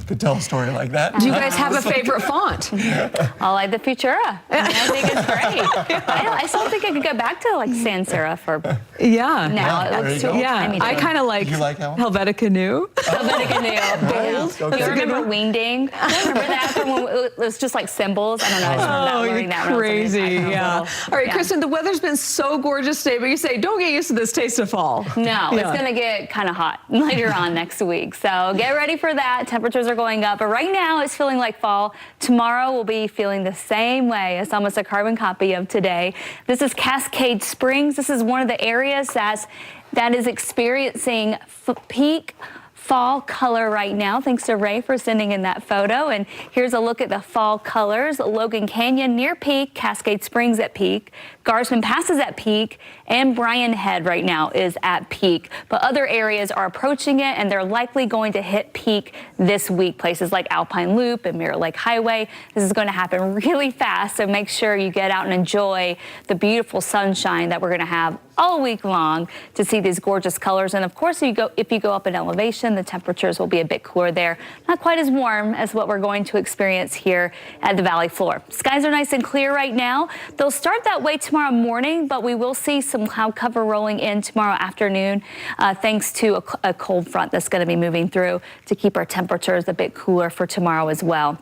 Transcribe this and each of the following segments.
could tell a story like that. Do you guys have a favorite font? I like the Futura. I think it's great. I still think I could go back to like sans serif or Yeah. now. Yeah, It looks there too you go. Yeah, I kind of like, You like that one? Helvetica New. Helvetica New. Nice. Okay. You remember Wingding? Remember that from when it was just like symbols? I don't know. I just remember Oh, learning you're that when I was crazy. in high Yeah. school. All right, Yeah. Kristen, the weather's been so gorgeous today, but you say, don't get used to this taste of fall. No, Yeah. it's going to get kind of hot later on next week. So get ready for that. Temperatures are going up. But right now it's feeling like fall. Tomorrow we'll be feeling the same way. It's almost a carbon copy of today. This is Cascade Springs. This is one of the areas that is experiencing peak fall color right now. Thanks to Ray for sending in that photo. And here's a look at the fall colors. Logan Canyon near peak, Cascade Springs at peak, Garsman Pass is at peak, and Bryan Head right now is at peak. But other areas are approaching it, and they're likely going to hit peak this week. Places like Alpine Loop and Mirror Lake Highway. This is going to happen really fast, so make sure you get out and enjoy the beautiful sunshine that we're going to have all week long to see these gorgeous colors. And of course, if you go up in elevation, the temperatures will be a bit cooler there. Not quite as warm as what we're going to experience here at the valley floor. Skies are nice and clear right now. They'll start that way tomorrow morning, but we will see some cloud cover rolling in tomorrow afternoon thanks to a cold front that's going to be moving through to keep our temperatures a bit cooler for tomorrow as well.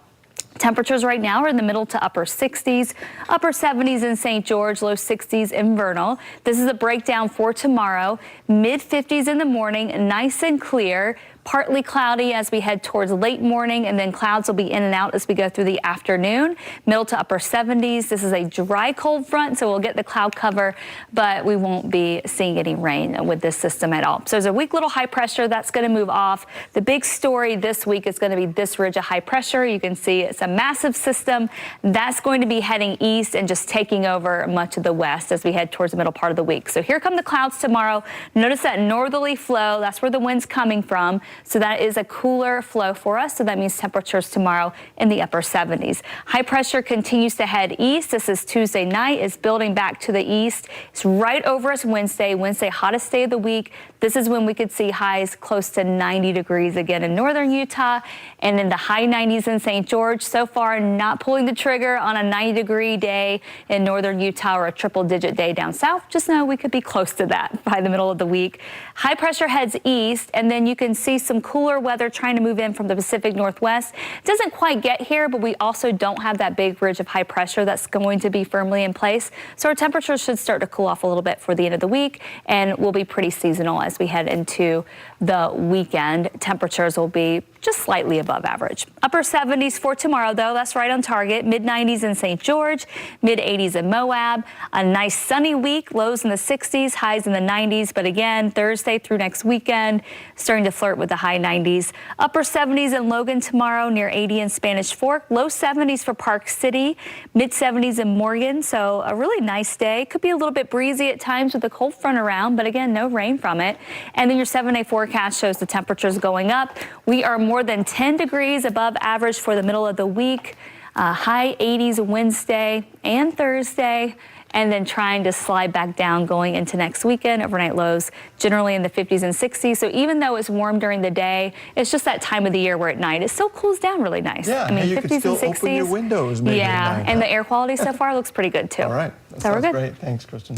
Temperatures right now are in the middle to upper 60s, upper 70s in St. George, low 60s in Vernal. This is a breakdown for tomorrow. Mid 50s in the morning, nice and clear. Partly cloudy as we head towards late morning, and then clouds will be in and out as we go through the afternoon. Middle to upper 70s. This is a dry cold front, so we'll get the cloud cover, but we won't be seeing any rain with this system at all. So there's a weak little high pressure that's going to move off. The big story this week is going to be this ridge of high pressure. You can see it's a massive system that's going to be heading east and just taking over much of the west as we head towards the middle part of the week. So here come the clouds tomorrow. Notice that northerly flow. That's where the wind's coming from. So that is a cooler flow for us. So that means temperatures tomorrow in the upper 70s. High pressure continues to head east. This is Tuesday night. It's building back to the east. It's right over us Wednesday. Wednesday, hottest day of the week. This is when we could see highs close to 90 degrees again in northern Utah and in the high 90s in St. George. So far, not pulling the trigger on a 90-degree day in northern Utah or a triple-digit day down south. Just know we could be close to that by the middle of the week. High pressure heads east, and then you can see some cooler weather trying to move in from the Pacific Northwest. It doesn't quite get here, but we also don't have that big ridge of high pressure that's going to be firmly in place. So our temperatures should start to cool off a little bit for the end of the week, and will be pretty seasonal as we head into the weekend. Temperatures will be just slightly above average. Upper 70s for tomorrow, though. That's right on target. Mid 90s in St. George, mid 80s in Moab. A nice sunny week, lows in the 60s, highs in the 90s. But again, Thursday through next weekend, starting to flirt with the high 90s. Upper 70s in Logan tomorrow, near 80 in Spanish Fork. Low 70s for Park City, mid 70s in Morgan. So a really nice day. Could be a little bit breezy at times with the cold front around, but again, no rain from it. And then your 7-day forecast shows the temperatures going up. We are more than 10 degrees above average for the middle of the week. High 80s Wednesday and Thursday, and then trying to slide back down going into next weekend. Overnight lows generally in the 50s and 60s. So even though it's warm during the day, it's just that time of the year where at night it still cools down really nice. Yeah, I mean, you 50s could still and 60s. open your windows maybe yeah, at night, and huh? the air quality so far looks pretty good too. All right. So we're good. Great. Thanks, Kristen.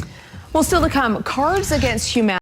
Well, still to come, Cards Against Humanity.